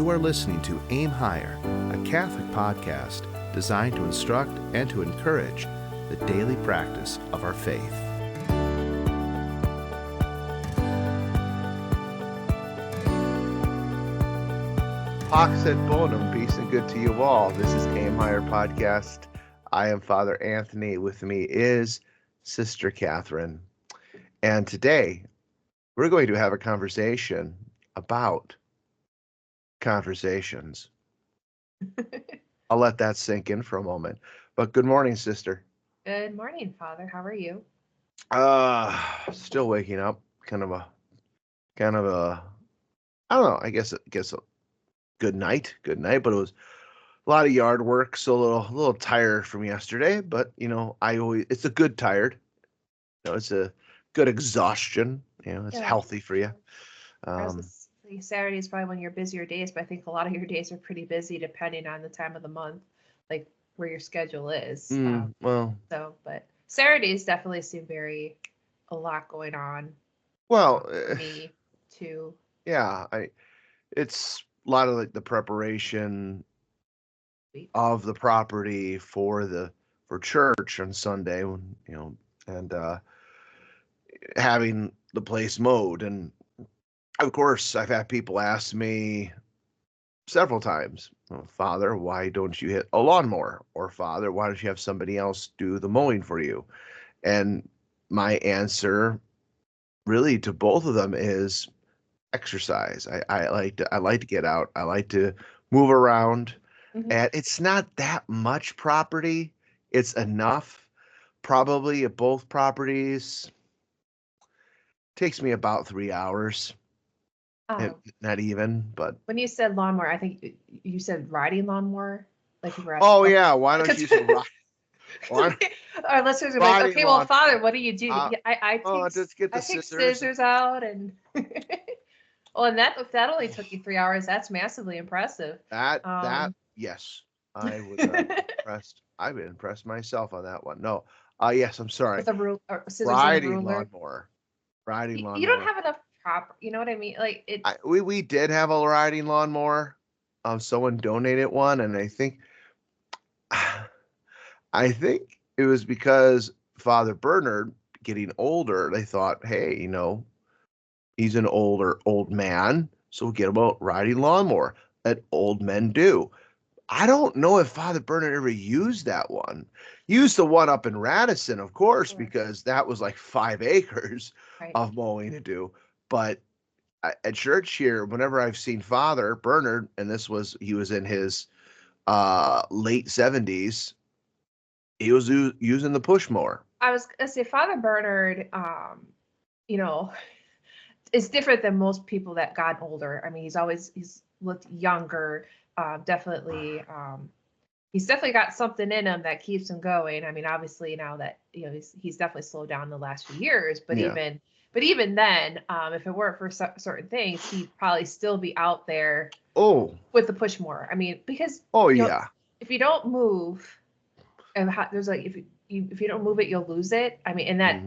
You are listening to Aim Higher, a Catholic podcast designed to instruct and to encourage the daily practice of our faith. Pax et bonum, peace and good to you all. This is Aim Higher podcast. I am Father Anthony. With me is Sister Catherine. And today we're going to have a conversation about conversations. I'll let that sink in for a moment. But good morning, sister. Good morning, Father. How are you? Still waking up. Kind of a I don't know, I guess a good night, but it was a lot of yard work, so a little tired from yesterday, but it's a good tired. It's a good exhaustion. It's healthy for you. Saturday is probably one of your busier days, but I think a lot of your days are pretty busy depending on the time of the month, like where your schedule is. But Saturdays definitely seem a lot going on. Well, for me too. Yeah, it's a lot of like the preparation of the property for church on Sunday, and having the place mowed. And of course, I've had people ask me several times, Father, why don't you hit a lawnmower? Or Father, why don't you have somebody else do the mowing for you? And my answer really to both of them is exercise. I like to get out. I like to move around. Mm-hmm. And it's not that much property. It's enough. Probably at both properties takes me about 3 hours. Not even, but when you said lawnmower, I think you said riding lawnmower. Like you were asking, yeah, why don't you say ride? Our listeners are like, okay, well, Father, what do you do? I take scissors out and well, and that only took you 3 hours. That's massively impressive. Yes, I was impressed. I've been impressed myself on that one. No, yes, I'm sorry. With a scissors riding and a ruler. lawnmower. Riding lawnmower. You don't have enough proper. You know what I mean? Like it. We did have a riding lawnmower. Someone donated one, and I think it was because Father Bernard getting older. They thought, hey, he's an old man, so we'll get him a riding lawnmower that old men do. I don't know if Father Bernard ever used that one. Used the one up in Radisson, of course, because that was like 5 acres of mowing to do. But at church here, whenever I've seen Father Bernard, and he was in his late 70s, he was using the push mower. I was gonna say Father Bernard, is different than most people that got older. I mean, he's looked younger. Definitely, he's definitely got something in him that keeps him going. I mean, obviously now that he's definitely slowed down in the last few years, but even then, if it weren't for certain things, he'd probably still be out there. With the push mower. I mean, because if you don't move, and there's like if you don't move it, you'll lose it. I mean, and that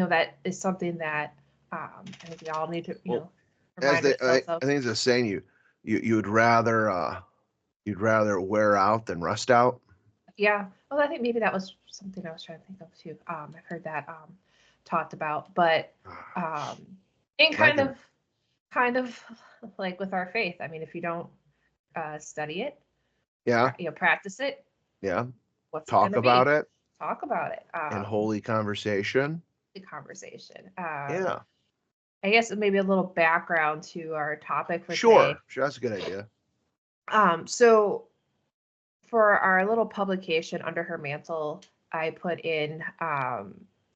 that is something that I think we all need to remind ourselves of. I think it's a saying you'd rather wear out than rust out. Yeah. Well, I think maybe that was something I was trying to think of too. I've heard that talked about, but in kind of like with our faith. I mean, if you don't study it, practice it, talk about it, in holy conversation. I guess maybe a little background to our topic for today. Sure, that's a good idea. So for our little publication, Under Her Mantle, I put in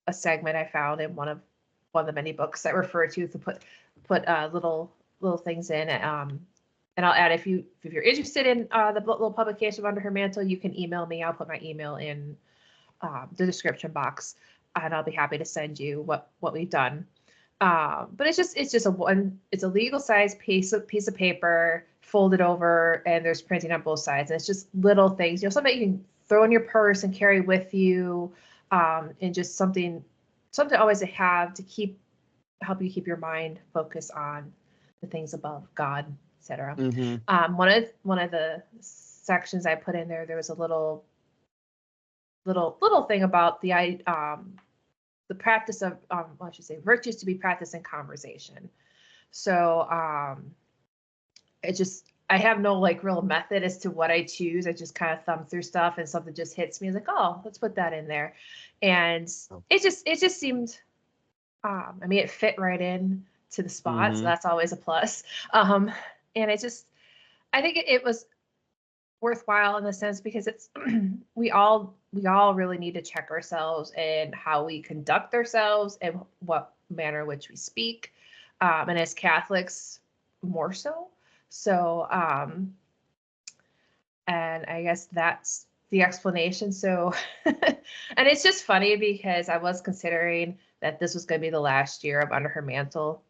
a segment I found in one of the many books I refer to put little things in. And I'll add if you're interested in the little publication of Under Her Mantle, you can email me. I'll put my email in the description box, and I'll be happy to send you what we've done. But it's just it's a legal size piece of paper folded over, and there's printing on both sides, and it's just little things, something you can throw in your purse and carry with you, and just something always to have to help you keep your mind focused on the things above God. etc. Mm-hmm. One of the sections I put in there, there was a little thing about the practice of I should say virtues to be practiced in conversation. So it just I have no like real method as to what I choose. I just kind of thumb through stuff and something just hits me. It's like, oh, let's put that in there. And it just seemed I mean it fit right in to the spot, so Mm-hmm. that's always a plus. And I think it was worthwhile in the sense because it's we all really need to check ourselves and how we conduct ourselves and what manner in which we speak, and as Catholics more so. So and I guess that's the explanation. So and it's just funny because I was considering that this was going to be the last year of Under Her Mantle,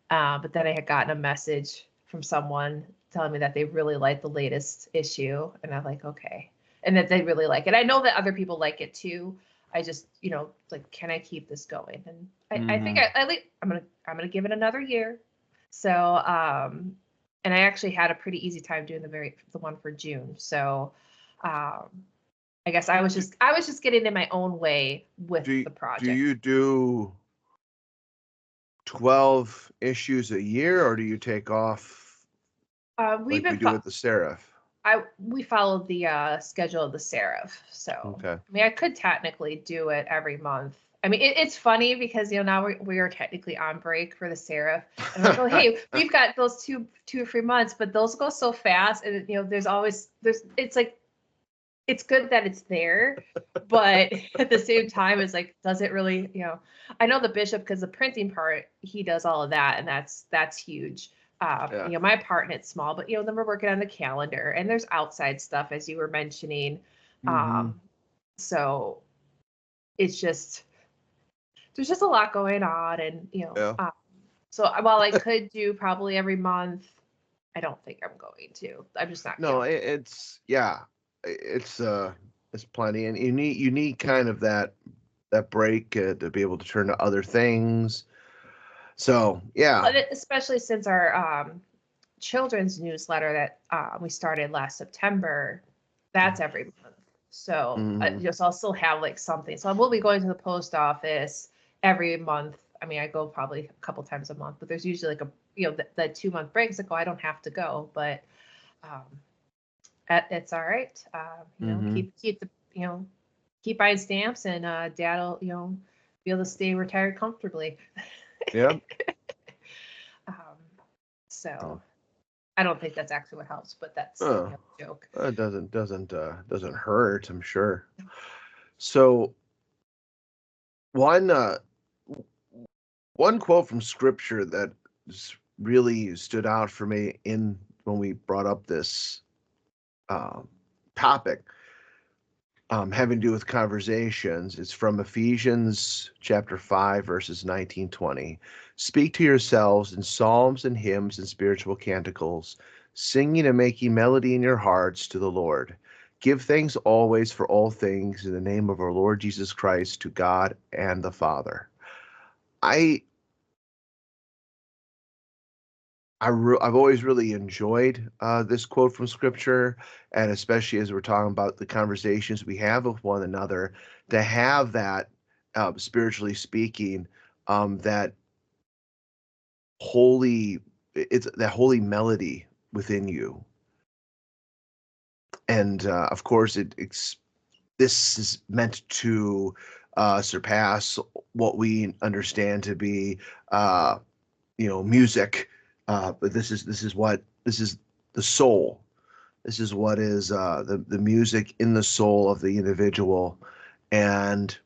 but then I had gotten a message from someone telling me that they really liked the latest issue, and I'm like, okay, and that they really like it. I know that other people like it too. I just, like, can I keep this going? And I think Mm-hmm. I'm gonna give it another year. So, and I actually had a pretty easy time doing the one for June. So, um, I guess I was just getting in my own way with Do the do project. you do 12 issues a year, or do you take off We've like we been do with the Seraph? we followed the schedule of the Seraph. So, Okay. I mean, I could technically do it every month. I mean, it's funny because now we are technically on break for the Seraph, and I'm like, oh hey, we've got those two or 3 months, but those go so fast, and there's it's like it's good that it's there, but at the same time, it's like, does it really? I know the bishop because the printing part he does all of that, and that's huge. Yeah. My part in it's small, but then we're working on the calendar, and there's outside stuff as you were mentioning. Mm-hmm. Um, so it's just there's just a lot going on, and Yeah. so while I could do probably every month, I don't think I'm going to. I'm just not No, feeling it. it's yeah, it's plenty, and you need kind of that break to be able to turn to other things. So yeah. But especially since our children's newsletter that we started last September, that's every month. So Mm-hmm. I'll still have like something. So I will be going to the post office every month. I mean, I go probably a couple times a month, but there's usually like that 2 month breaks. Like, oh, I don't have to go, but um, it's all right. Mm-hmm. Keep the keep buying stamps, and Dad'll be able to stay retired comfortably. Yeah. Um, Oh, so I don't think that's actually what helps, but that's oh, a joke. it doesn't hurt, I'm sure. So one one quote from scripture that really stood out for me in when we brought up this um, topic, having to do with conversations. It's from Ephesians chapter 5, verses 19-20. Speak to yourselves in psalms and hymns and spiritual canticles, singing and making melody in your hearts to the Lord. Give thanks always for all things in the name of our Lord Jesus Christ to God and the Father. I I've always really enjoyed this quote from Scripture, and especially as we're talking about the conversations we have with one another, to have that, spiritually speaking, that holy, it's that holy melody within you, and of course, this is meant to surpass what we understand to be, uh, music, but this is the soul. This is what is the music in the soul of the individual, and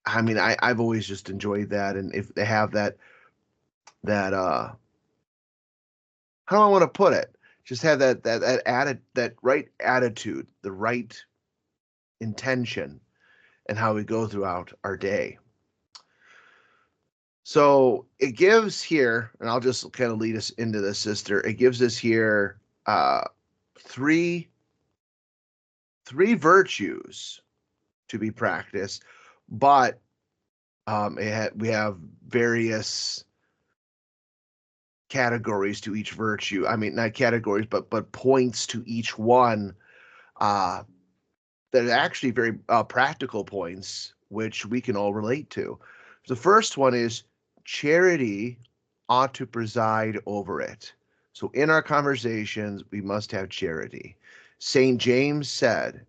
I mean I've always just enjoyed that, and if they have that how do I want to put it? Just have that right attitude, the right intention, and how we go throughout our day. So it gives here, and I'll just kind of lead us into this, sister. It gives us here three virtues to be practiced, but we have various categories to each virtue. I mean, not categories, but points to each one that are actually very practical points, which we can all relate to. The first one is charity ought to preside over it. So in our conversations, we must have charity. St. James said,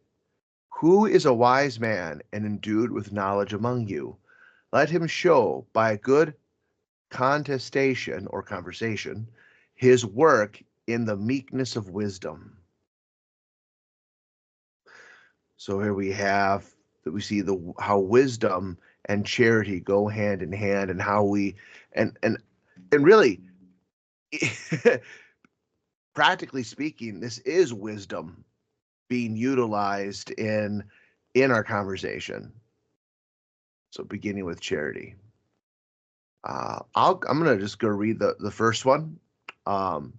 "Who is a wise man and endued with knowledge among you? Let him show by a good contestation or conversation his work in the meekness of wisdom." So here we have that we see the how wisdom and charity go hand in hand, and how we and really practically speaking, this is wisdom being utilized in our conversation. So beginning with charity. I'm gonna just go read the first one. Um,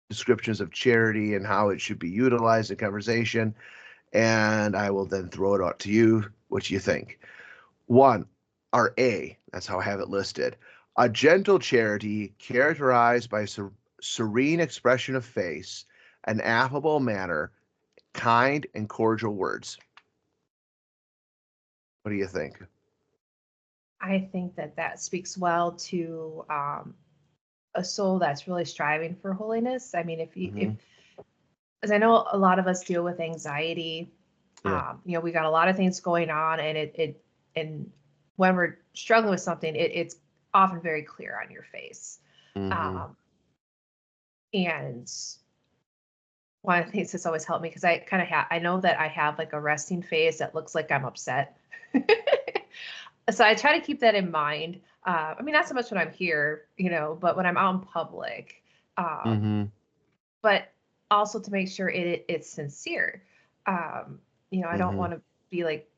Descriptions of charity and how it should be utilized in conversation, and I will then throw it out to you. What you think? One, or A, that's how I have it listed. A gentle charity characterized by serene expression of face, an affable manner, kind and cordial words. What do you think? I think that speaks well to a soul that's really striving for holiness. I mean, if Hmm. as I know a lot of us deal with anxiety, Yeah. we got a lot of things going on, and and when we're struggling with something, it's often very clear on your face. Hmm. Um, and one of the things that's always helped me, because I kind of I know that I have like a resting face that looks like I'm upset. So I try to keep that in mind. I mean, not so much when I'm here, but when I'm out in public. Um, Hmm. but also to make sure it's sincere. I don't Hmm. want to be like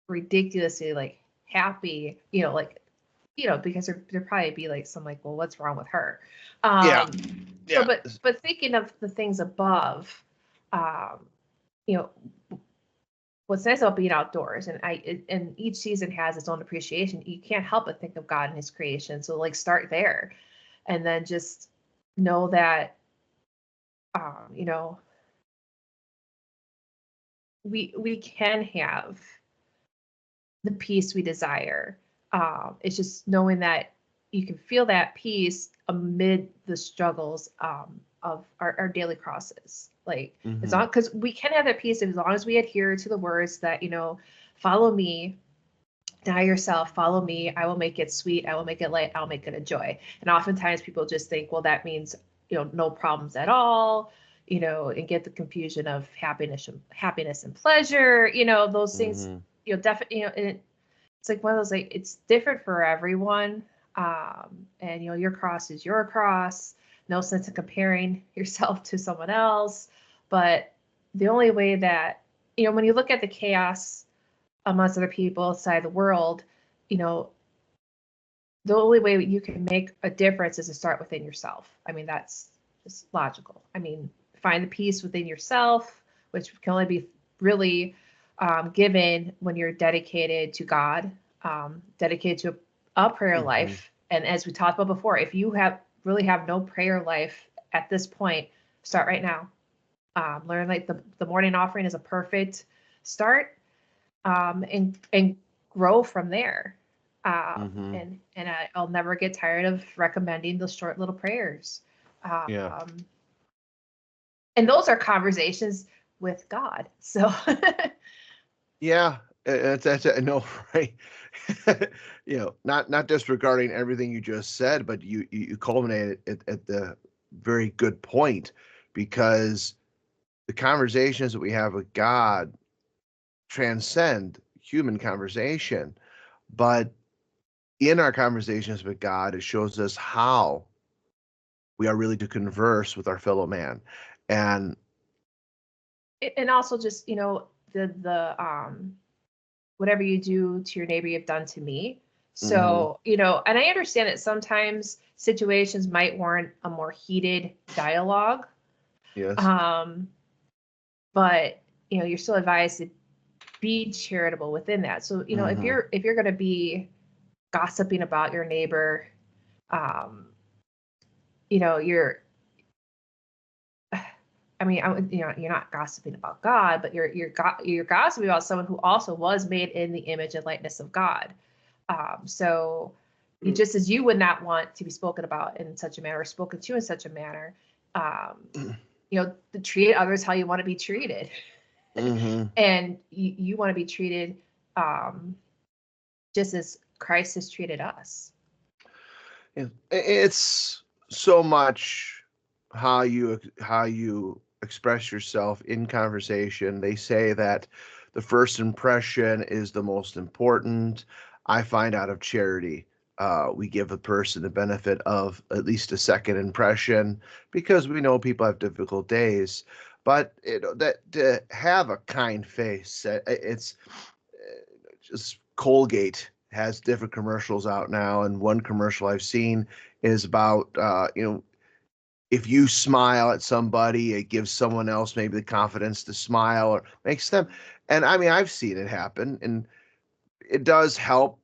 ridiculously like happy, because there probably be like some like, well, what's wrong with her? Yeah. Um, so Yeah. but thinking of the things above, um, you know, what's nice about being outdoors, and each season has its own appreciation. You can't help but think of God and His creation. So like start there, and then just know that um, you know we can have the peace we desire. It's just knowing that you can feel that peace amid the struggles of our daily crosses. Like, as Hmm. long, because we can have that peace as long as we adhere to the words that, follow me, deny yourself, follow me, I will make it sweet, I will make it light, I'll make it a joy. And oftentimes people just think, well, that means, no problems at all, and get the confusion of happiness and pleasure, those things, Hmm. definitely, and it's like one of those, like, it's different for everyone. And your cross is your cross. No sense in comparing yourself to someone else. But the only way that, when you look at the chaos amongst other people outside the world, you know, the only way you can make a difference is to start within yourself. I mean, that's just logical. I mean, find the peace within yourself, which can only be really given when you're dedicated to God, dedicated to a prayer Hmm. life. And as we talked about before, if you really have no prayer life at this point, start right now. Learn like the morning offering is a perfect start, and grow from there. Hmm. I'll never get tired of recommending those short little prayers. Yeah. Um, and those are conversations with God. So Yeah. That's I know, right? Not disregarding everything you just said, but you culminated at the very good point, because the conversations that we have with God transcend human conversation. But in our conversations with God, it shows us how we are really to converse with our fellow man. And and also just the whatever you do to your neighbor, you've done to me. mhm, So and I understand that sometimes situations might warrant a more heated dialogue. yes, Um, but you're still advised to be charitable within that. So if mhm, you're going to be gossiping about your neighbor, um, you know, you're, I mean, you're not gossiping about God, but you're gossiping about someone who also was made in the image and likeness of God. So just as you would not want to be spoken about in such a manner or spoken to in such a manner, to treat others how you want to be treated. Mm-hmm. And you want to be treated just as Christ has treated us. It's so much how you express yourself in conversation. They say that the first impression is the most important. I find out of charity, we give a person the benefit of at least a second impression because we know people have difficult days. But that to have a kind face, it's just Colgate has different commercials out now, and one commercial I've seen is about if you smile at somebody, it gives someone else maybe the confidence to smile or makes them. And I mean, I've seen it happen, and it does help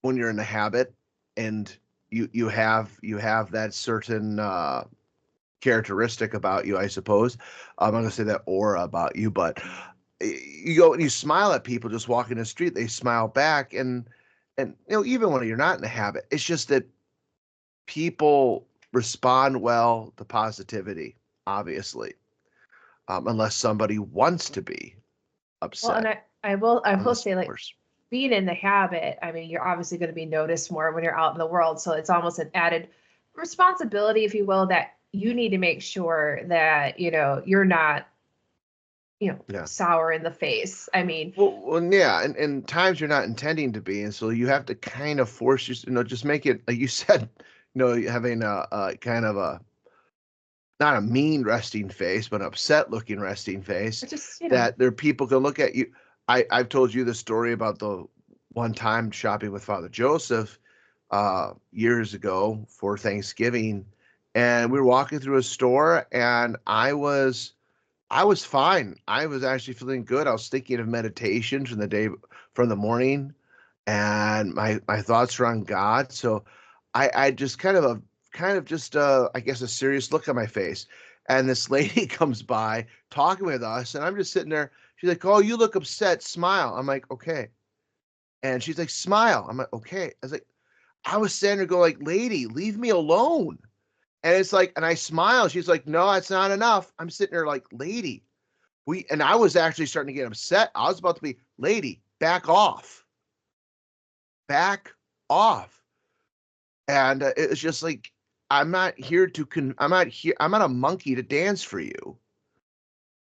when you're in the habit, and you have that certain characteristic about you, I suppose. I'm not gonna say that aura about you, but you go and you smile at people just walking the street, they smile back, and even when you're not in the habit, it's just that people respond well to positivity, obviously, unless somebody wants to be Well, and upset. I will Unless, say, of like, course, being in the habit, I mean, you're obviously going to be noticed more when you're out in the world. So it's almost an added responsibility, if you will, that you need to make sure that, you're not, yeah. sour in the face. I mean, Well, yeah, and times you're not intending to be, and so you have to kind of force just make it like you said, having a kind of a not a mean resting face, but an upset looking resting face, it's just, that there people can look at you. I've told you the story about the one time shopping with Father Joseph years ago for Thanksgiving, and we were walking through a store, and I was fine. I was actually feeling good. I was thinking of meditation from the morning, and my thoughts were on God. So I just kind of just I guess a serious look on my face. And this lady comes by talking with us, and I'm just sitting there. She's like, "Oh, you look upset. Smile." I'm like, "Okay." And she's like, "Smile." I'm like, "Okay." I was standing there going like, "Lady, leave me alone." And it's like, and I smile. She's like, "No, that's not enough." I'm sitting there like, "Lady, and I was actually starting to get upset. I was about to be, lady, back off, back off. And it was just like, I'm not a monkey to dance for you.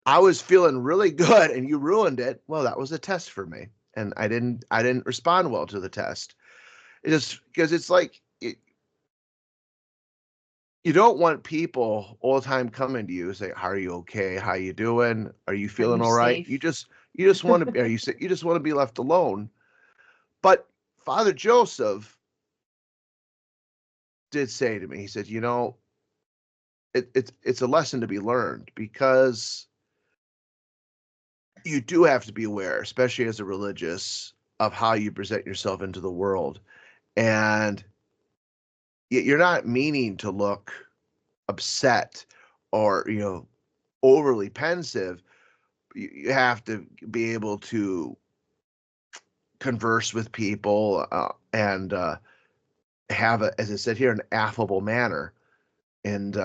I was feeling really good and you ruined it. Well, that was a test for me. And I didn't respond well to the test. It just because it's like, you don't want people all the time coming to you say, "How are you okay? How you doing? Are you are feeling you all right?" safe? You just want to, you just want to be left alone. But Father Joseph did say to me, he said, it's a lesson to be learned because you do have to be aware, especially as a religious, of how you present yourself into the world. And you're not meaning to look upset or, overly pensive. You have to be able to converse with people and have, as I said here, an affable manner. And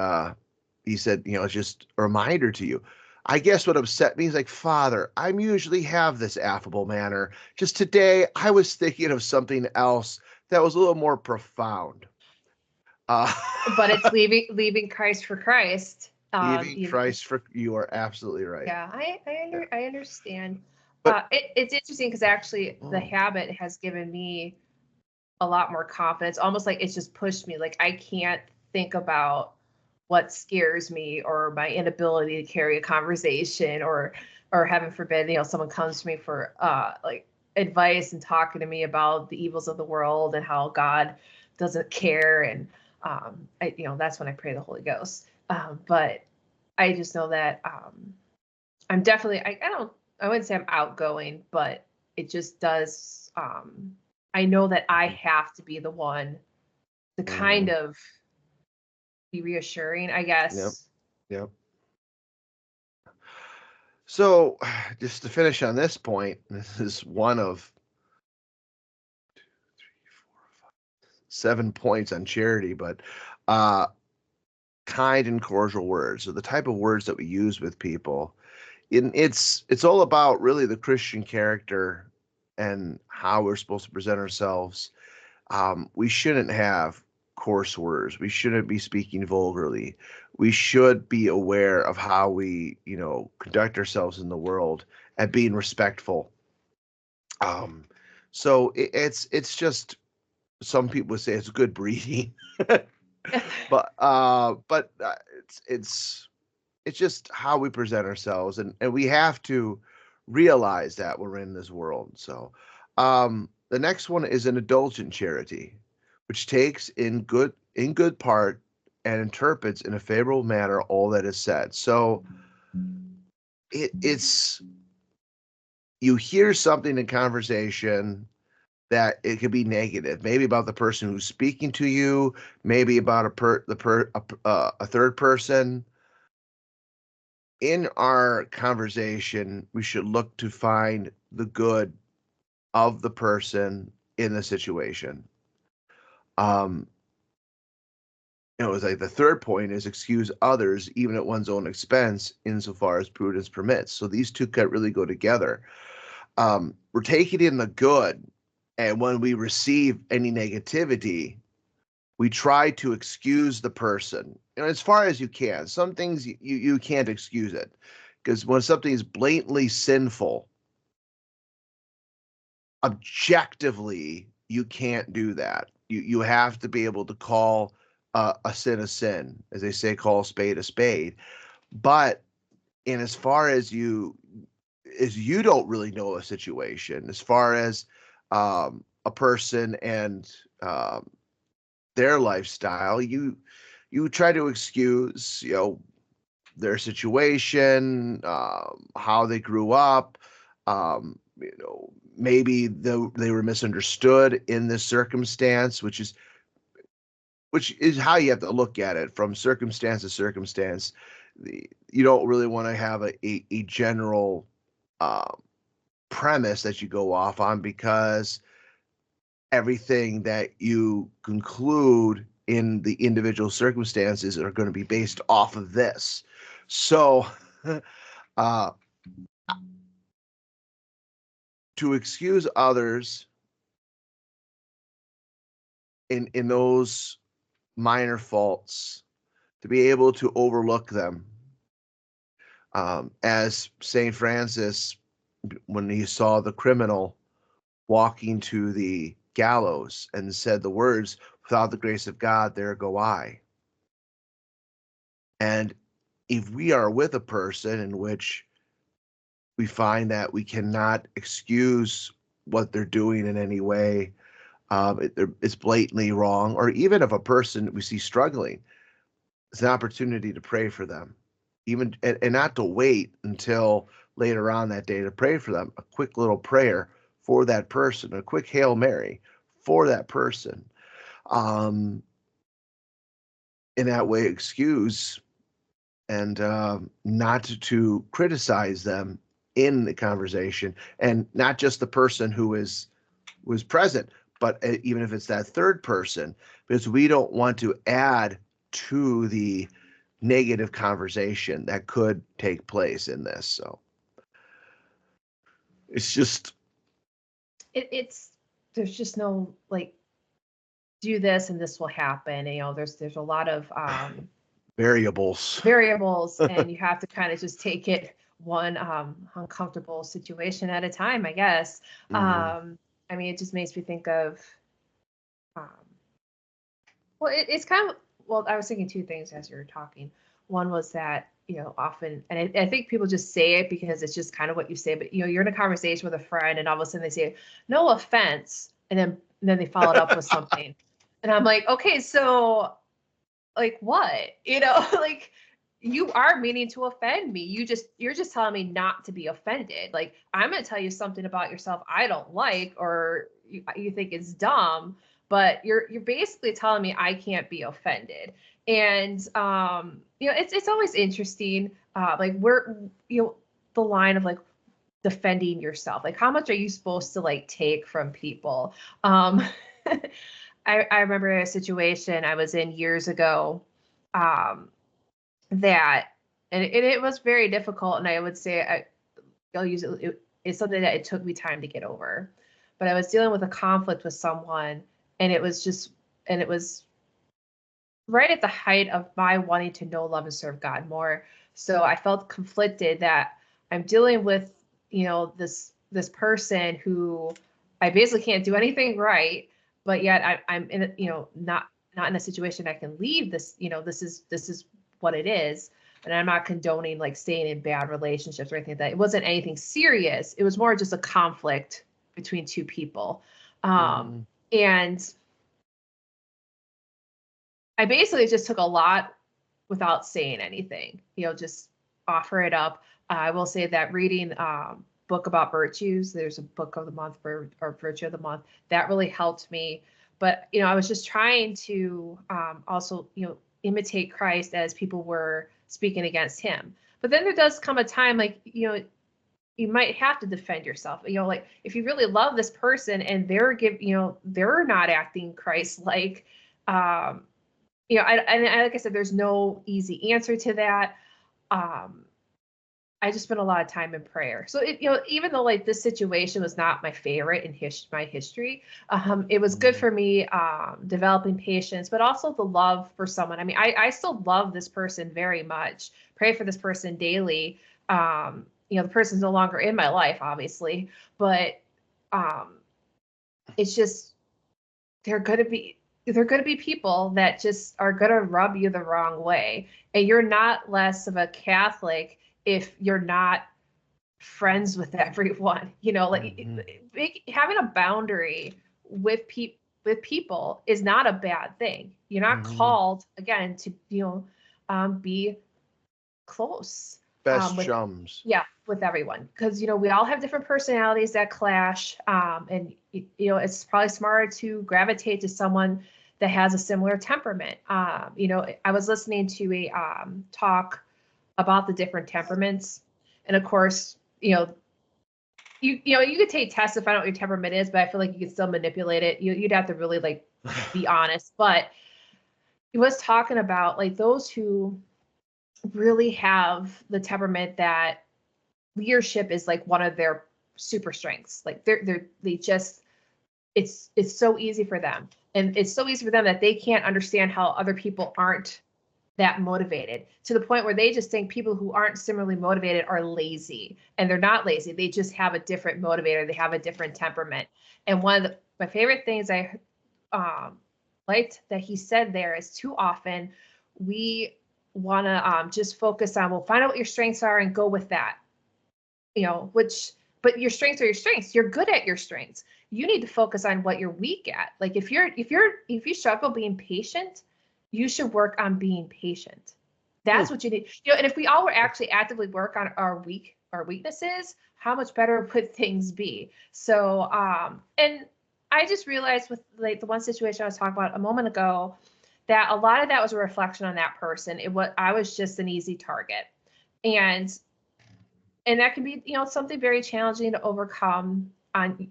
he said, it's just a reminder to you. I guess what upset me is like, Father, I usually have this affable manner. Just today, I was thinking of something else that was a little more profound. Uh, But it's leaving Christ for Christ. Leaving Christ for you are absolutely right. Yeah, Yeah. I understand. But It's interesting because actually the oh, habit has given me a lot more confidence. Almost like it's just pushed me. Like I can't think about what scares me or my inability to carry a conversation or heaven forbid, someone comes to me for like advice and talking to me about the evils of the world and how God doesn't care. And that's when I pray the Holy Ghost. But I just know that I'm definitely I wouldn't say I'm outgoing, but it just does I know that I have to be the one to kind Mhm. of be reassuring, I Yep. guess. Yep. So, just to finish on this point, this is one of 7 points on charity, but uh, kind and cordial words, so the type of words that we use with people. It's all about really the Christian character and how we're supposed to present ourselves. We shouldn't have coarse words. We shouldn't be speaking vulgarly. We should be aware of how we, conduct ourselves in the world and being respectful. Um, so it's just some people would say it's good breeding, but it's just how we present ourselves, and we have to realize that we're in this world. So, the next one is an indulgent charity, which takes in good part and interprets in a favorable manner all that is said. So it's you hear something in conversation that it could be negative, maybe about the person who's speaking to you, maybe about a third person. In our conversation, we should look to find the good of the person in the situation. Um, it was like the third point is excuse others even at one's own expense insofar as prudence permits. So these two can really go together. We're taking in the good, and when we receive any negativity, we try to excuse the person, as far as you can. Some things you can't excuse it, because when something is blatantly sinful, objectively you can't do that. You have to be able to call a sin, as they say, call a spade a spade. But in as far as you don't really know a situation, as far as a person and their lifestyle, you try to excuse their situation, how they grew up, maybe they were misunderstood in this circumstance, which is how you have to look at it from circumstance to circumstance. You don't really want to have a general uh, premise that you go off on, because everything that you conclude in the individual circumstances are going to be based off of this. So, uh, to excuse others in those minor faults, to be able to overlook them, as Saint Francis, when he saw the criminal walking to the gallows and said the words, "Without the grace of God, there go I." And if we are with a person in which we find that we cannot excuse what they're doing in any way, it's blatantly wrong, or even if a person we see struggling, it's an opportunity to pray for them, even and not to wait until later on that day to pray for them. A quick little prayer for that person, a quick Hail Mary for that person. Um, in that way, excuse and not to criticize them in the conversation, and not just the person who was present, but even if it's that third person, because we don't want to add to the negative conversation that could take place in this. So it's just It's there's just no like do this and this will happen. There's a lot of variables. variables, and you have to kind of just take it one uncomfortable situation at a time, I guess. Hmm. I mean, it just makes me think of um, well, it's kind of well, I was thinking two things as you were talking. One was that often, and I think people just say it because it's just kind of what you say, but you're in a conversation with a friend, and all of a sudden they say, "No offense," and then they follow it up with something, and I'm like, okay, so like what? Like you are meaning to offend me. You're just telling me not to be offended. Like I'm going to tell you something about yourself I don't like, or you think it's dumb, but you're basically telling me I can't be offended. And it's always interesting, like where the line of like defending yourself, like how much are you supposed to like take from people. I remember a situation I was in years ago, that and it was very difficult, and I would say I'll use it's something that it took me time to get over. But I was dealing with a conflict with someone, and it was right at the height of my wanting to know, love, and serve God more. So I felt conflicted that I'm dealing with, this person who I basically can't do anything right, but yet I'm in not in a situation I can leave this. This is what it is. And I'm not condoning like staying in bad relationships or anything like that. It wasn't anything serious. It was more just a conflict between two people. And I basically just took a lot without saying anything, just offer it up. I will say that reading book about virtues, there's a book of the month or virtue of the month, that really helped me. But, I was just trying to also, imitate Christ as people were speaking against him. But then there does come a time like, you might have to defend yourself. Like if you really love this person and they're not acting Christ-like, I like I said, there's no easy answer to that. I just spent a lot of time in prayer. So even though like this situation was not my favorite in my history, it was good for me developing patience, but also the love for someone. I mean, I still love this person very much. Pray for this person daily. The person's no longer in my life, obviously, but it's just they're going to be people that just are going to rub you the wrong way. And you're not less of a Catholic if you're not friends with everyone. Having a boundary with people is not a bad thing. You're not called again to be close. Best chums. Yeah, with everyone, because we all have different personalities that clash, and it's probably smarter to gravitate to someone that has a similar temperament. I was listening to a talk about the different temperaments, and of course, you could take tests to find out what your temperament is, but I feel like you could still manipulate it. You'd have to really like be honest. But he was talking about like those who really have the temperament that leadership is like one of their super strengths. Like they just it's so easy for them, and it's so easy for them that they can't understand how other people aren't that motivated, to the point where they just think people who aren't similarly motivated are lazy, and they're not lazy. They just have a different motivator. They have a different temperament. And one of my favorite things I liked that he said there is, too often we want to just focus on, well, find out what your strengths are and go with that, but your strengths are your strengths. You're good at your strengths. You need to focus on what you're weak at. Like if you struggle being patient, you should work on being patient. That's what you need. And if we all were actually actively work on our weaknesses, how much better would things be? So, and I just realized with like the one situation I was talking about a moment ago, that a lot of that was a reflection on that person. I was just an easy target. And that can be, something very challenging to overcome on,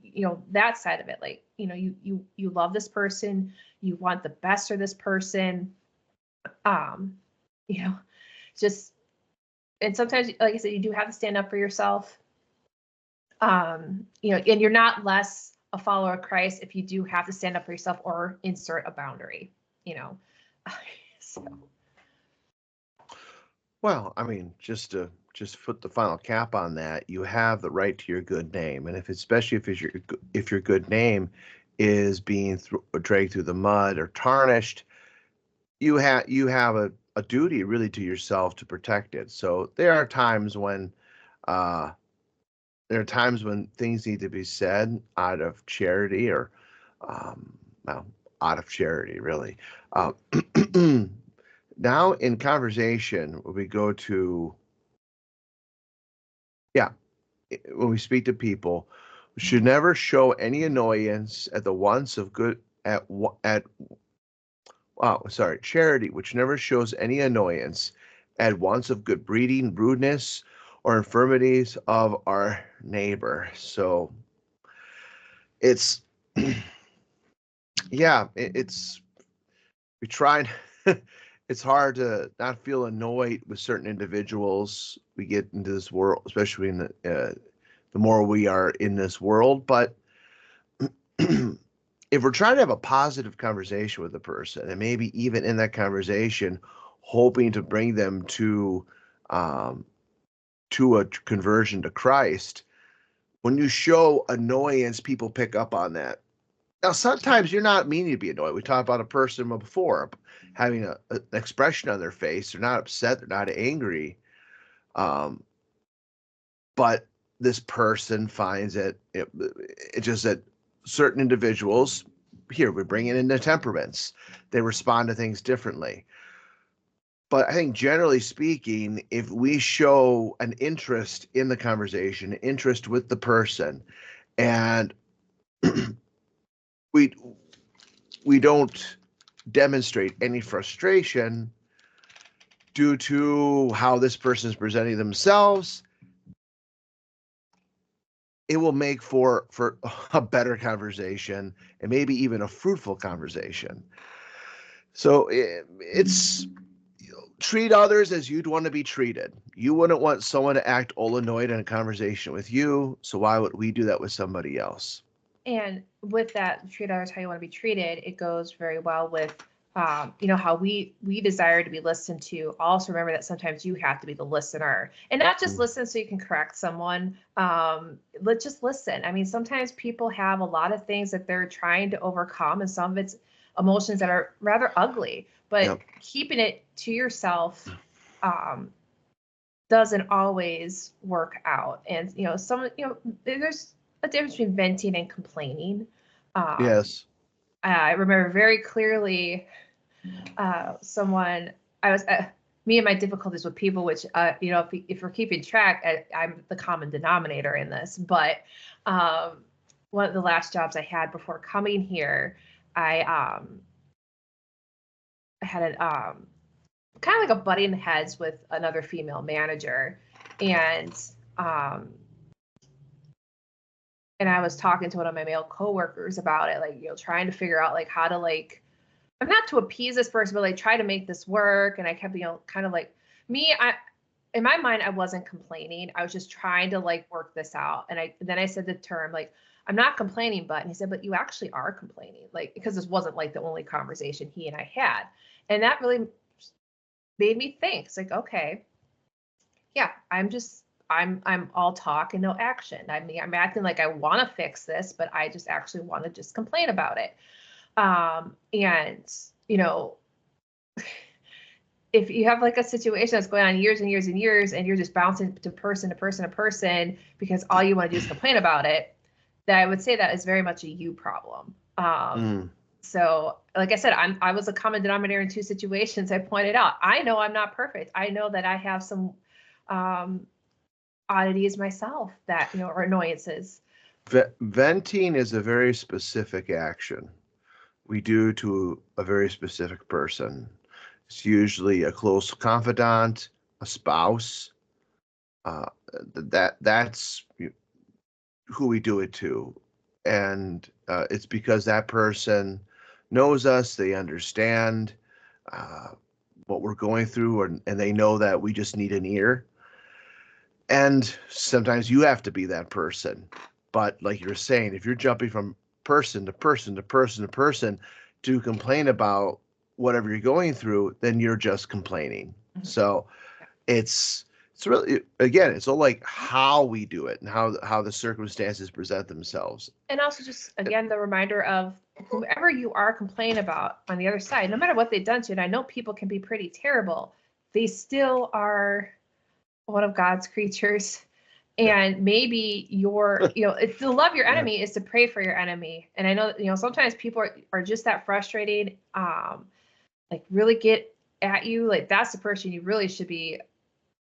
that side of it. Like, you love this person, you want the best for this person, just, and sometimes, like I said, you do have to stand up for yourself. And you're not less a follower of Christ if you do have to stand up for yourself or insert a boundary, so. Well, I mean, just to put the final cap on that, you have the right to your good name, and especially if your good name is being dragged through the mud or tarnished, you have a duty really to yourself to protect it. So there are times when things need to be said out of charity, or out of charity, really. Now in conversation, we go to, when we speak to people, we should never show any annoyance at the wants of good charity, which never shows any annoyance, at once of good breeding, rudeness, or infirmities of our neighbor. So it's, yeah, it's, we try, it's hard to not feel annoyed with certain individuals. We get into this world, especially in the more we are in this world, but if we're trying to have a positive conversation with a person, and maybe even in that conversation, hoping to bring them to a conversion to Christ, when you show annoyance, people pick up on that. Now, sometimes you're not meaning to be annoyed. We talked about a person before having an expression on their face. They're not upset. They're not angry. But this person finds it just that certain individuals, here we bring in the temperaments, they respond to things differently. But I think generally speaking, if we show an interest in the conversation, interest with the person, and we we don't demonstrate any frustration due to how this person is presenting themselves, it will make for a better conversation and maybe even a fruitful conversation. So it's treat others as you'd want to be treated. You wouldn't want someone to act all annoyed in a conversation with you, so why would we do that with somebody else? And with that, treat others how you want to be treated, it goes very well with, how we desire to be listened to. Also remember that sometimes you have to be the listener, and not just listen so you can correct someone. Let's just listen. I mean, sometimes people have a lot of things that they're trying to overcome, and some of it's emotions that are rather ugly. But keeping it to yourself doesn't always work out. And there's a difference between venting and complaining. Yes. I remember very clearly someone, I was, me and my difficulties with people, which, if we're keeping track, I'm the common denominator in this, but one of the last jobs I had before coming here, I had a kind of like a butting heads with another female manager, and I was talking to one of my male coworkers about it, like, trying to figure out like how to, like, I'm not to appease this person, but like try to make this work. And I kept, kind of like in my mind, I wasn't complaining. I was just trying to like work this out. And then I said the term, like, I'm not complaining, but, and he said, but you actually are complaining, like, because this wasn't like the only conversation he and I had. And that really made me think. It's like, okay, yeah, I'm all talk and no action. I mean, I'm acting like I want to fix this, but I just actually want to just complain about it. And if you have like a situation that's going on years and years and years, and you're just bouncing to person to person to person because all you want to do is complain about it, that I would say that is very much a you problem. So like I said, I was a common denominator in two situations. I pointed out, I know I'm not perfect. I know that I have some oddities myself that, or annoyances. Venting is a very specific action we do to a very specific person. It's usually a close confidant, a spouse. That's who we do it to, and it's because that person knows us. They understand what we're going through, and they know that we just need an ear. And sometimes you have to be that person. But like you're saying, if you're jumping from person to person to person to person to complain about whatever you're going through, then you're just complaining. So it's really, again, it's all like how we do it and how the circumstances present themselves. And also just, again, the reminder of whoever you are complaining about on the other side, no matter what they've done to you, and I know people can be pretty terrible, they still are one of God's creatures. And maybe it's to love your enemy is to pray for your enemy. And I know, sometimes people are just that frustrated, like really get at you. Like that's the person you really should be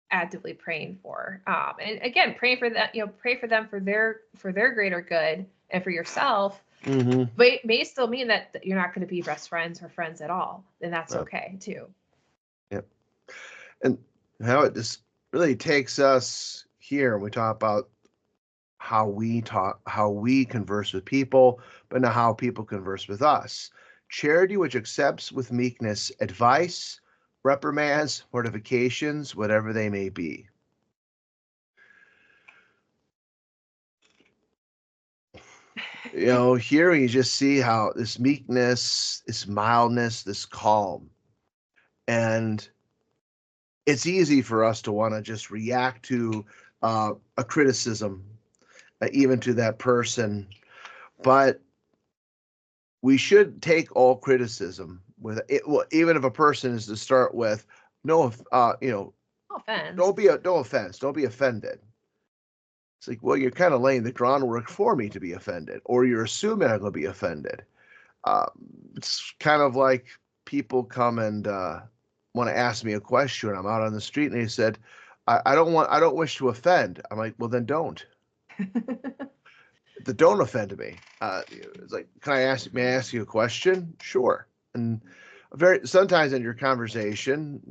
actively praying for. And again, praying for that, pray for them for their greater good and for yourself. Mm-hmm. May still mean that you're not going to be best friends or friends at all, and that's okay too. Yep. And how it just really takes us here. We talk about how we converse with people, but not how people converse with us. Charity, which accepts with meekness advice, reprimands, mortifications, whatever they may be. Here you just see how this meekness, this mildness, this calm, and it's easy for us to want to just react to a criticism, even to that person, but we should take all criticism with it. Well, even if a person is to start with, no, No offense. don't offense, don't be offended. It's like, well, you're kind of laying the groundwork for me to be offended, or you're assuming I'm going to be offended. It's kind of like people come and want to ask me a question. I'm out on the street and they said, I don't wish to offend. I'm like, well, then don't. Don't offend me. It's like, may I ask you a question? Sure. And sometimes in your conversation,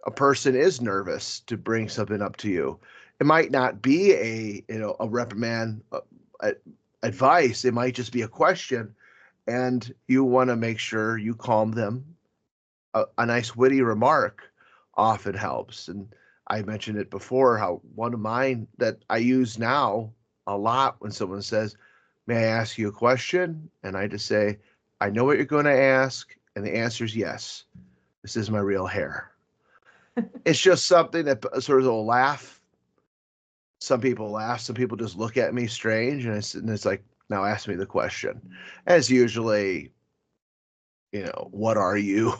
a person is nervous to bring something up to you. It might not be a reprimand, advice. It might just be a question, and you want to make sure you calm them. A nice witty remark often helps. And I mentioned it before, how one of mine that I use now a lot when someone says, may I ask you a question? And I just say, I know what you're going to ask. And the answer is yes. This is my real hair. It's just something that sort of will laugh. Some people laugh. Some people just look at me strange. And it's like, now ask me the question. As usually, what are you?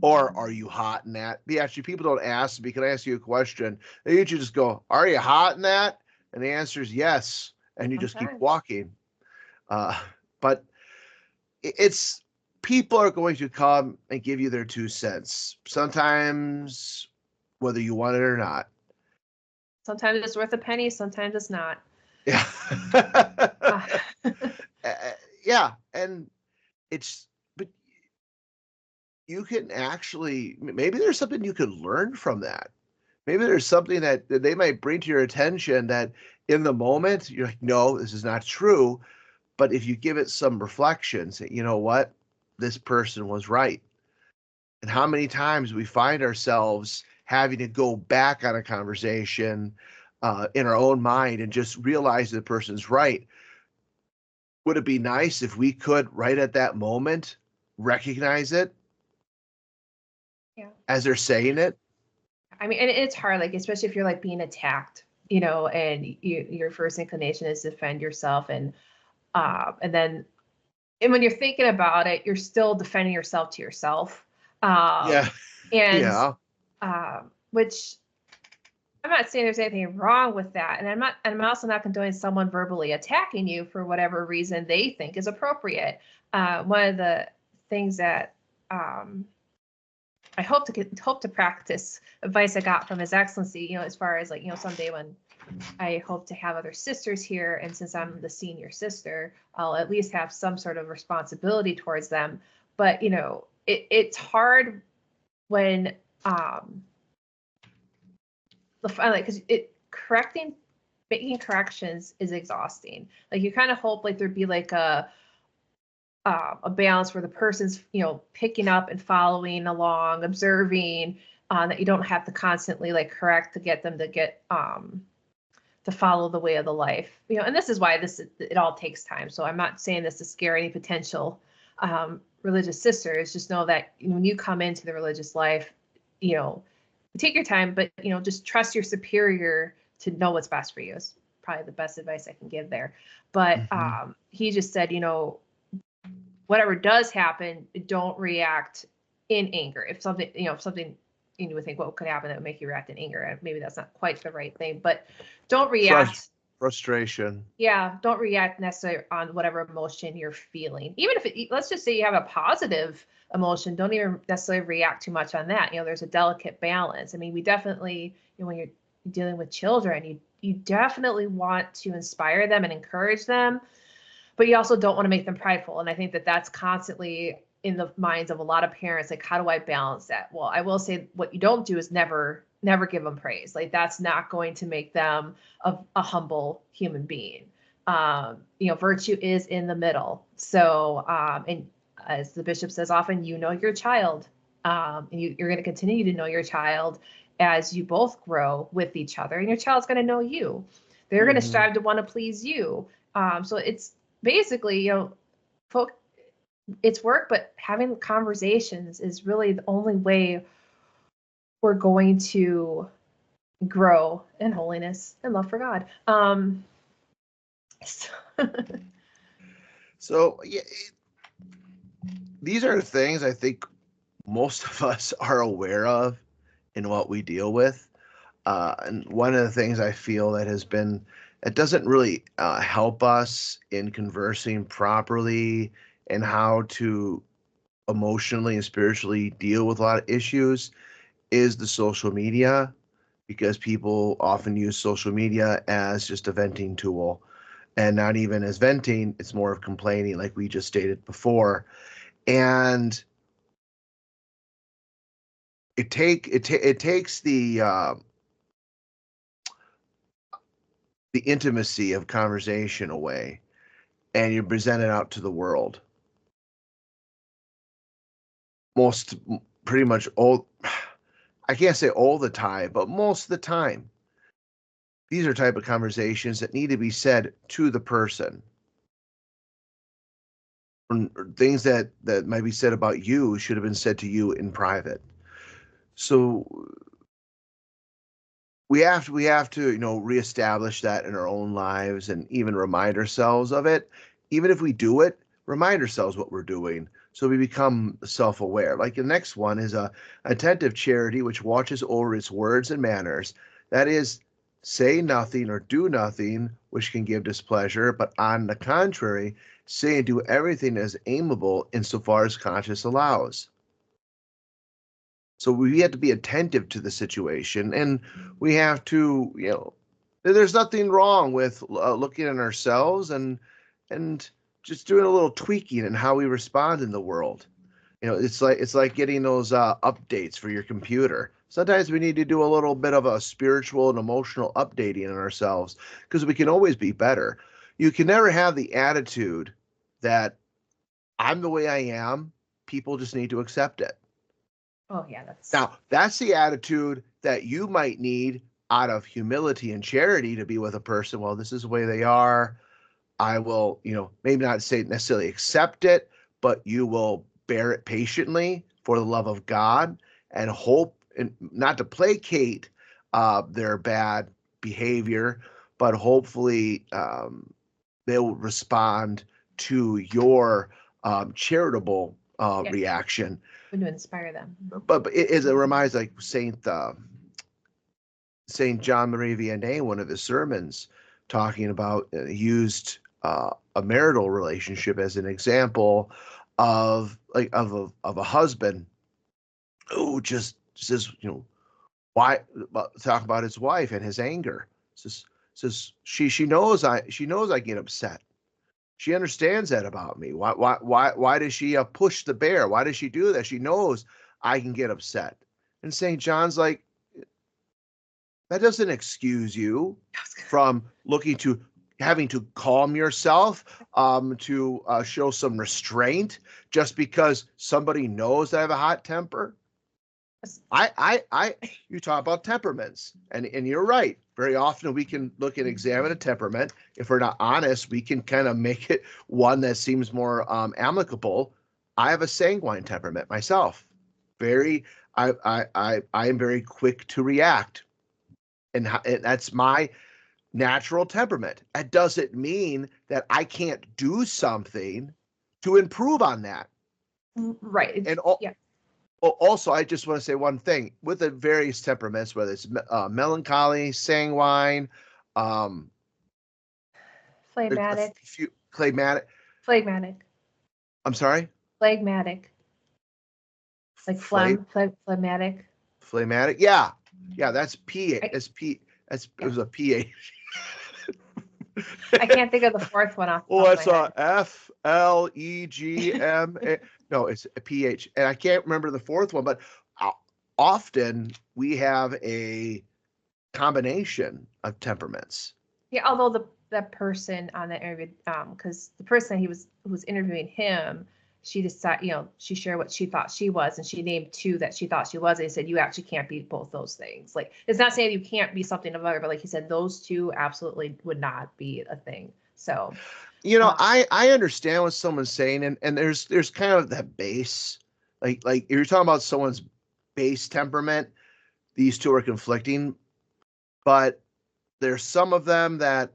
Or are you hot in that? Actually, people don't ask me, can I ask you a question? They usually just go, are you hot in that? And the answer is yes. And you just keep walking. But it's people are going to come and give you their 2 cents. Sometimes, whether you want it or not. Sometimes it's worth a penny. Sometimes it's not. Yeah. Yeah. And but you can actually, maybe there's something you can learn from that. Maybe there's something that they might bring to your attention that in the moment you're like, no, this is not true. But if you give it some reflection, say, you know what, this person was right. And how many times we find ourselves having to go back on a conversation in our own mind and just realize the person's right. Would it be nice if we could, right at that moment, recognize it? Yeah. As they're saying it? I mean, and it's hard, like, especially if you're like being attacked, and your first inclination is to defend yourself, and then when you're thinking about it, you're still defending yourself to yourself. Yeah. And Yeah. Which I'm not saying there's anything wrong with that, and I'm also not condoning someone verbally attacking you for whatever reason they think is appropriate. One of the things that I hope to practice advice I got from His Excellency, as far as like, someday when I hope to have other sisters here, and since I'm the senior sister, I'll at least have some sort of responsibility towards them. But it's hard when because making corrections is exhausting. Like, you kind of hope like there'd be like a balance where the person's picking up and following along, observing, that you don't have to constantly like correct to get them to get to follow the way of the life. And this is why it all takes time. So I'm not saying this to scare any potential religious sisters. Just know that when you come into the religious life, take your time, but just trust your superior to know what's best for you. Is probably the best advice I can give there. But he just said, whatever does happen, don't react in anger. If something you would think, what could happen that would make you react in anger? Maybe that's not quite the right thing, but don't react. Frustration. Yeah, don't react necessarily on whatever emotion you're feeling. Even if let's just say you have a positive emotion, don't even necessarily react too much on that. There's a delicate balance. I mean, we definitely, when you're dealing with children, you definitely want to inspire them and encourage them, but you also don't want to make them prideful. And I think that that's constantly in the minds of a lot of parents. Like, how do I balance that? Well, I will say what you don't do is never give them praise. Like, that's not going to make them a humble human being. Virtue is in the middle. So, and as the bishop says often, your child, and you're going to continue to know your child as you both grow with each other, and your child's going to know you. They're going to strive to want to please you. So it's basically, it's work, but having conversations is really the only way we're going to grow in holiness and love for God. So yeah, these are things I think most of us are aware of in what we deal with. And one of the things I feel that it doesn't really help us in conversing properly and how to emotionally and spiritually deal with a lot of issues is the social media, because people often use social media as just a venting tool, and not even as venting, it's more of complaining, like we just stated before. And it takes the intimacy of conversation away, and you present it out to the world. Pretty much all, I can't say all the time, but most of the time, these are type of conversations that need to be said to the person. Things that might be said about you should have been said to you in private. So we have to reestablish that in our own lives, and even remind ourselves of it. Even if we do it, remind ourselves what we're doing, so we become self-aware. Like the next one is attentive charity, which watches over its words and manners. That is, say nothing or do nothing which can give displeasure, but on the contrary, say and do everything as amiable insofar as conscience allows. So we have to be attentive to the situation, and we have to, there's nothing wrong with looking at ourselves and just doing a little tweaking in how we respond in the world. It's like getting those updates for your computer. Sometimes we need to do a little bit of a spiritual and emotional updating in ourselves, because we can always be better. You can never have the attitude that I'm the way I am, people just need to accept it. Oh yeah, that's the attitude that you might need out of humility and charity to be with a person. Well, this is the way they are. I will, maybe not say necessarily accept it, but you will bear it patiently for the love of God, and hope, and not to placate their bad behavior, but hopefully they'll respond to your charitable reaction. To inspire them. But it reminds, like Saint John Marie Vianney, one of his sermons, talking about used a marital relationship as an example of a husband who just says, why talk about his wife and his anger. Says she knows I get upset. She understands that about me. Why does she push the bear? Why does she do that? She knows I can get upset. And St. John's like, that doesn't excuse you from having to calm yourself, to show some restraint just because somebody knows I have a hot temper. You talk about temperaments, and you're right. Very often we can look and examine a temperament. If we're not honest, we can kind of make it one that seems more amicable. I have a sanguine temperament myself. I am very quick to react, and that's my natural temperament. That doesn't mean that I can't do something to improve on that. Right. And also, I just want to say one thing with the various temperaments, whether it's melancholy, sanguine, phlegmatic. Phlegmatic. I'm sorry? Phlegmatic. Like phlegmatic. Phlegmatic. Yeah, that's P. It's P. It was a PH. I can't think of the fourth one off the Well, top of it's my head. FLEGMA. No, it's a PH. And I can't remember the fourth one, but often we have a combination of temperaments. Yeah, although that person on that interview, because the person who was interviewing him, she decided, she shared what she thought she was, and she named two that she thought she was. And he said, you actually can't be both those things. Like, it's not saying you can't be something of other, but like he said, those two absolutely would not be a thing. So, I understand what someone's saying, and there's kind of that base, like you're talking about someone's base temperament. These two are conflicting, but there's some of them that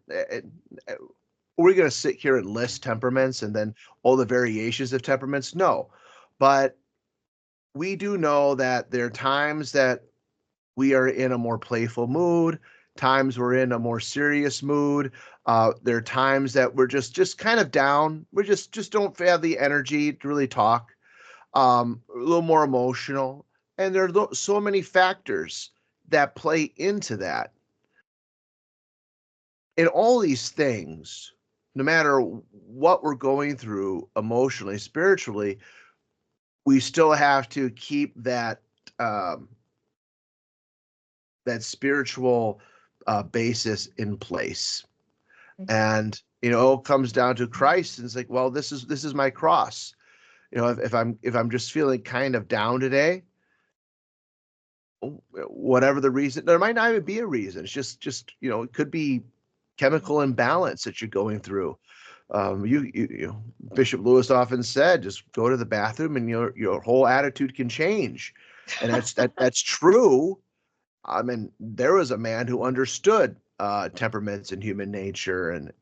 we're going to sit here and list temperaments and then all the variations of temperaments. No, but we do know that there are times that we are in a more playful mood, times we're in a more serious mood. There are times that we're just kind of down. We just don't have the energy to really talk. A little more emotional, and there are so many factors that play into that. In all these things, no matter what we're going through emotionally, spiritually, we still have to keep that um, that spiritual basis in place. And it comes down to Christ, and it's like, well, this is my cross. If I'm just feeling kind of down today, whatever the reason, there might not even be a reason. It's just it could be chemical imbalance that you're going through. Bishop Lewis often said, just go to the bathroom and your whole attitude can change, and that's true. I mean, there was a man who understood temperaments and human nature, and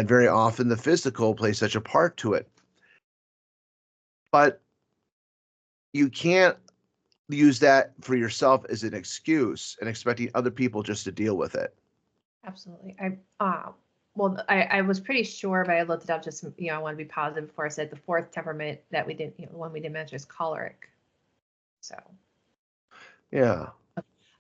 very often the physical plays such a part to it. But you can't use that for yourself as an excuse and expecting other people just to deal with it. Absolutely. I was pretty sure, but I looked it up just, I want to be positive before I said the fourth temperament that we didn't, the one we didn't mention is choleric. So. Yeah.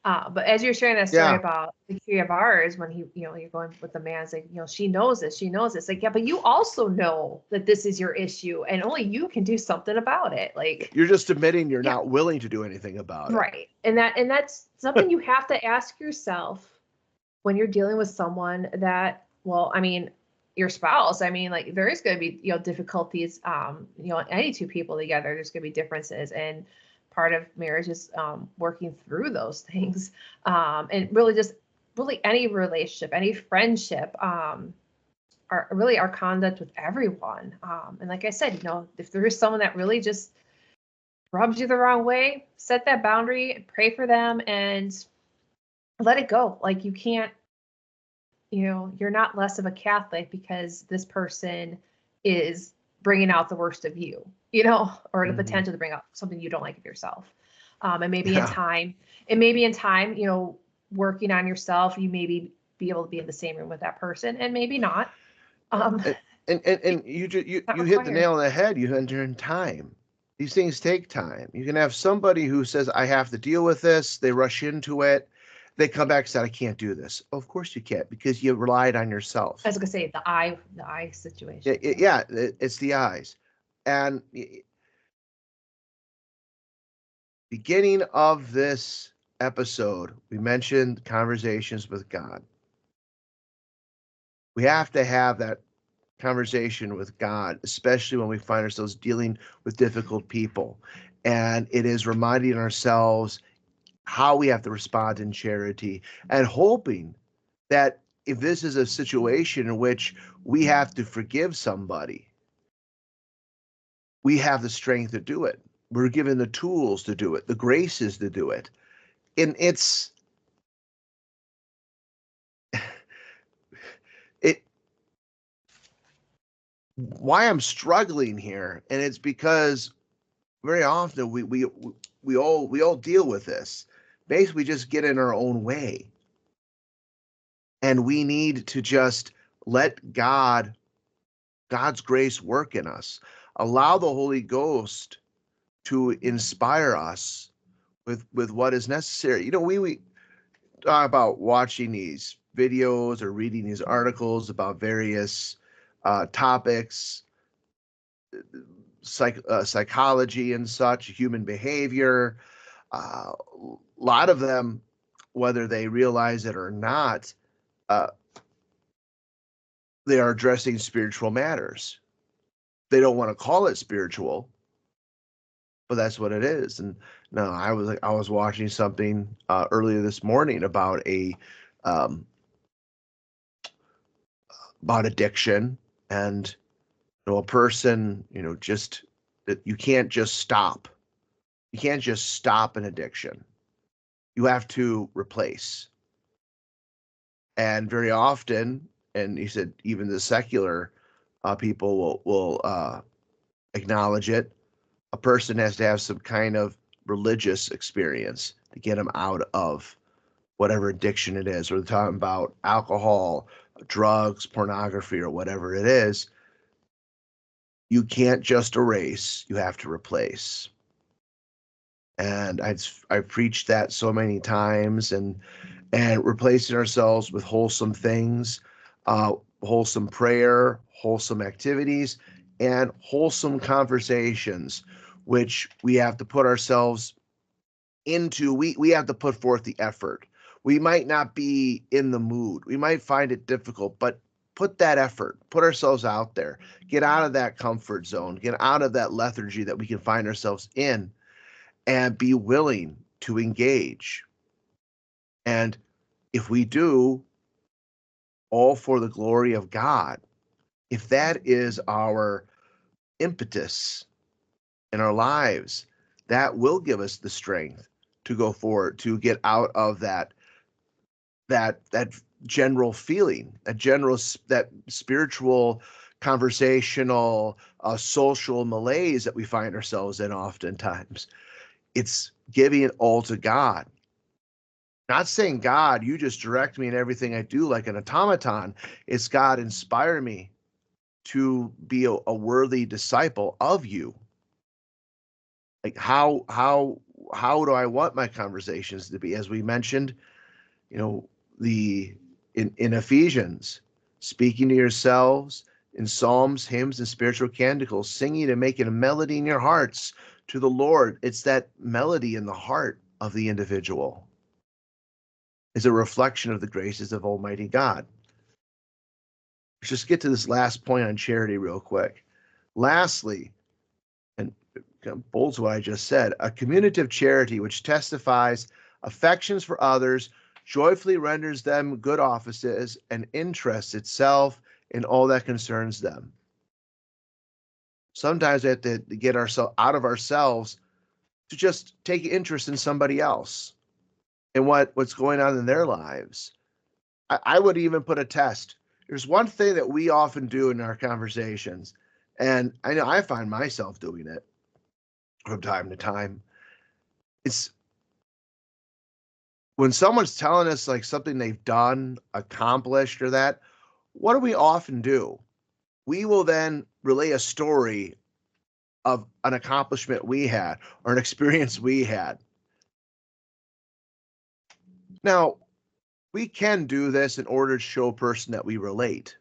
But as you're sharing that story Yeah. about the key of ours, when you're going with the man, it's like, she knows this, she knows this. Like, yeah, but you also know that this is your issue and only you can do something about it. Like, You're just admitting you're not willing to do anything about it. right. And that's something you have to ask yourself when you're dealing with someone that, well, I mean, your spouse, I mean, like, there is going to be, difficulties, any two people together, there's going to be differences. And part of marriage is working through those things. And really any relationship, any friendship, our conduct with everyone. And like I said, if there is someone that really just rubs you the wrong way, set that boundary, pray for them, and let it go. Like, you can't, you're not less of a Catholic because this person is bringing out the worst of you, or the potential to bring out something you don't like of yourself. And maybe in time, working on yourself, you maybe be able to be in the same room with that person, and maybe not. And you hit the nail on the head. You enter in time. These things take time. You can have somebody who says, I have to deal with this. They rush into it. They come back and say, I can't do this. Of course you can't, because you relied on yourself. I was going to say the eye situation. It's the eyes. And beginning of this episode, we mentioned conversations with God. We have to have that conversation with God, especially when we find ourselves dealing with difficult people. And it is reminding ourselves how we have to respond in charity, and hoping that if this is a situation in which we have to forgive somebody, we have the strength to do it. We're given the tools to do it, the graces to do it. And why I'm struggling here, and it's because very often we all deal with this. Basically, we just get in our own way, and we need to just let God's grace work in us. Allow the Holy Ghost to inspire us with what is necessary. We talk about watching these videos or reading these articles about various topics, psychology and such, human behavior. A lot of them, whether they realize it or not, uh, they are addressing spiritual matters. They don't want to call it spiritual, but that's what it is. And no, I was watching something earlier this morning um, about addiction, and a person, just that you can't just stop. You can't just stop an addiction. You have to replace. And very often, and he said even the secular people will acknowledge it. A person has to have some kind of religious experience to get them out of whatever addiction it is. We're talking about alcohol, drugs, pornography, or whatever it is. You can't just erase, you have to replace. And I've preached that so many times, and replacing ourselves with wholesome things, wholesome prayer, wholesome activities, and wholesome conversations, which we have to put ourselves into. We have to put forth the effort. We might not be in the mood. We might find it difficult, but put that effort, put ourselves out there, get out of that comfort zone, get out of that lethargy that we can find ourselves in, and be willing to engage. And if we do, all for the glory of God, if that is our impetus in our lives, that will give us the strength to go forward, to get out of that general feeling, that spiritual, conversational, social malaise that we find ourselves in oftentimes. It's giving it all to God. Not saying, God, you just direct me in everything I do like an automaton. It's, God, inspire me to be a worthy disciple of you. Like how do I want my conversations to be? As we mentioned, the in Ephesians, speaking to yourselves in psalms, hymns, and spiritual canticles, singing and making a melody in your hearts to the Lord. It's that melody in the heart of the individual. Is a reflection of the graces of Almighty God. Let's just get to this last point on charity real quick. Lastly, and bolds what I just said, a communicative charity which testifies affections for others, joyfully renders them good offices, and interests itself in all that concerns them. Sometimes we have to get ourselves out of ourselves to just take interest in somebody else and what's going on in their lives. I would even put a test. There's one thing that we often do in our conversations, and I know I find myself doing it from time to time. It's when someone's telling us like something they've done, accomplished, or that, what do we often do? We will then relay a story of an accomplishment we had or an experience we had. Now, we can do this in order to show a person that we relate.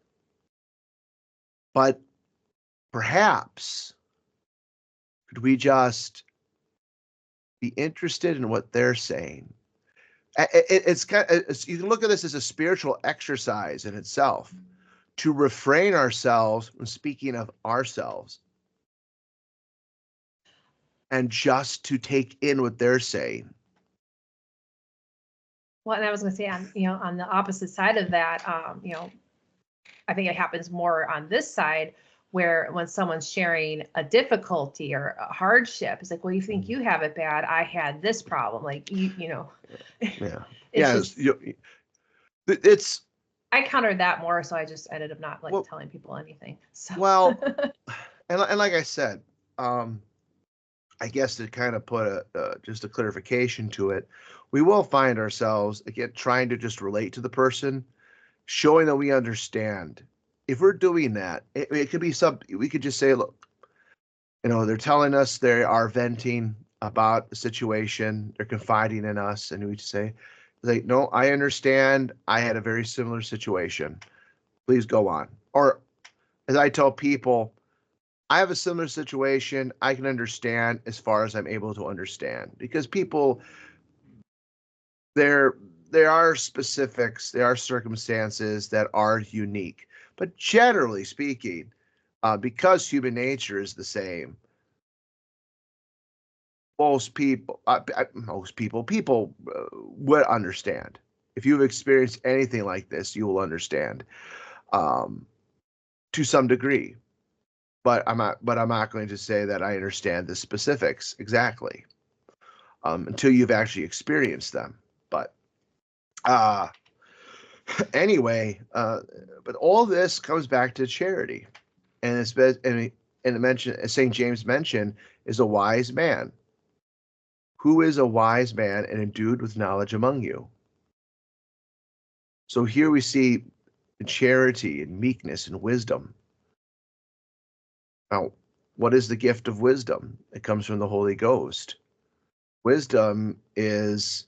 But perhaps could we just be interested in what they're saying? It's you can look at this as a spiritual exercise in itself, to refrain ourselves from speaking of ourselves and just to take in what they're saying. Well, and I was going to say, on the opposite side of that, I think it happens more on this side, where when someone's sharing a difficulty or a hardship, it's like, well, you think you have it bad. I had this problem. Like, Yeah. it's It's I countered that more, so I just ended up not telling people anything. So. Well, and like I said, I guess to kind of put just a clarification to it, we will find ourselves again trying to just relate to the person, showing that we understand. If we're doing that, it could be we could just say, look, they're telling us they are venting about the situation, they're confiding in us, and we say, Like, no, I understand. I had a very similar situation. Please go on. Or as I tell people, I have a similar situation. I can understand as far as I'm able to understand, because people, there are specifics, there are circumstances that are unique. But generally speaking, because human nature is the same, people would understand. If you've experienced anything like this, you will understand to some degree. But I'm not going to say that I understand the specifics exactly until you've actually experienced them. But anyway, but all this comes back to charity, and it mentioned, as St. James mentioned, is a wise man. Who is a wise man and endued with knowledge among you? So here we see charity and meekness and wisdom. Now, what is the gift of wisdom? It comes from the Holy Ghost. Wisdom is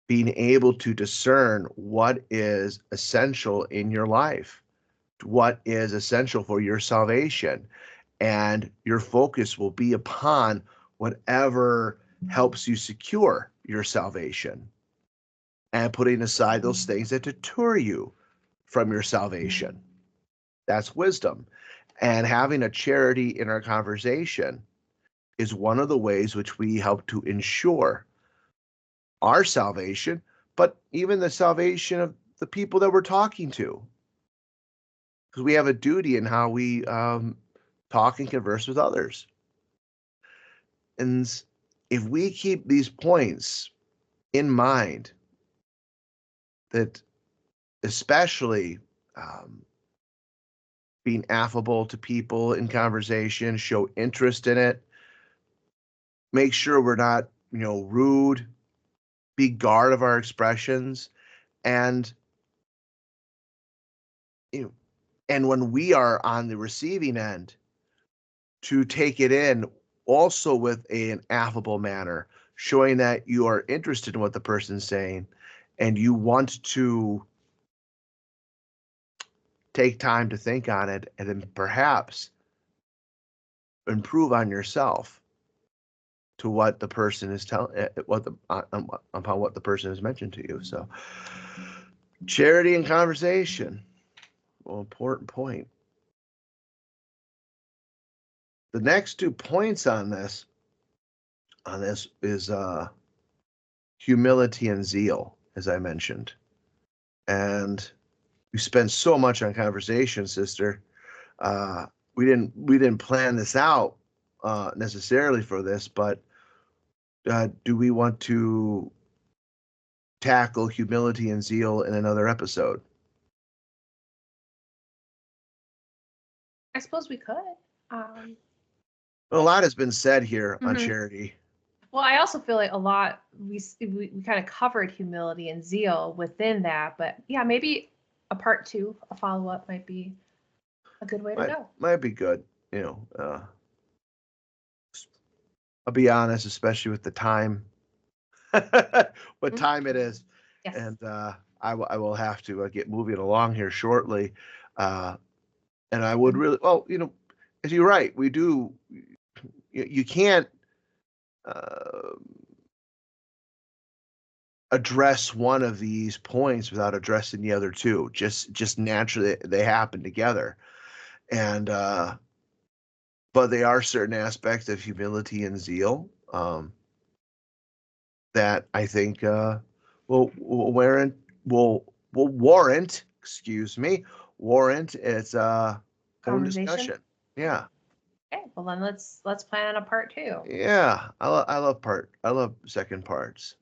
being able to discern what is essential in your life, what is essential for your salvation, and your focus will be upon whatever helps you secure your salvation, and putting aside those things that deter you from your salvation. That's wisdom. And having a charity in our conversation is one of the ways which we help to ensure our salvation, but even the salvation of the people that we're talking to. Because we have a duty in how we talk and converse with others. And if we keep these points in mind, that especially being affable to people in conversation, show interest in it, make sure we're not, rude, be guard of our expressions, and and when we are on the receiving end, to take it in also with an affable manner, showing that you are interested in what the person's saying and you want to take time to think on it, and then perhaps improve on yourself to what the person is telling, upon what the person has mentioned to you. So charity and conversation, well, important point. The next 2 points on this is humility and zeal, as I mentioned. And we spend so much on conversation, sister. We didn't plan this out necessarily for this, but do we want to tackle humility and zeal in another episode? I suppose we could. A lot has been said here on charity. Well, I also feel like a lot, we kind of covered humility and zeal within that, but yeah, maybe a part 2, a follow-up might be a good way to go. Might be good. I'll be honest, especially with the time, what time it is. Yes. And I will have to get moving along here shortly. And I would really, well, as you're right, we do, you can't address one of these points without addressing the other 2. Just naturally, they happen together. And but they are certain aspects of humility and zeal that I think will warrant its own discussion. Yeah. Okay, well then let's plan on a part 2. Yeah, I love second parts.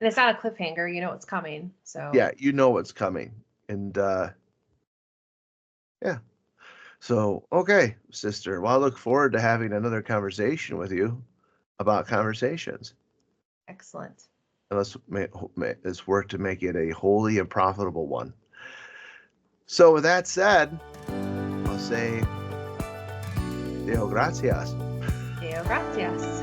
And it's not a cliffhanger, you know what's coming. So yeah, you know what's coming, and yeah. So okay, sister. Well, I look forward to having another conversation with you about conversations. Excellent. And let's work to make it a holy and profitable one. So with that said, I'll say Deo gracias. Deo gracias.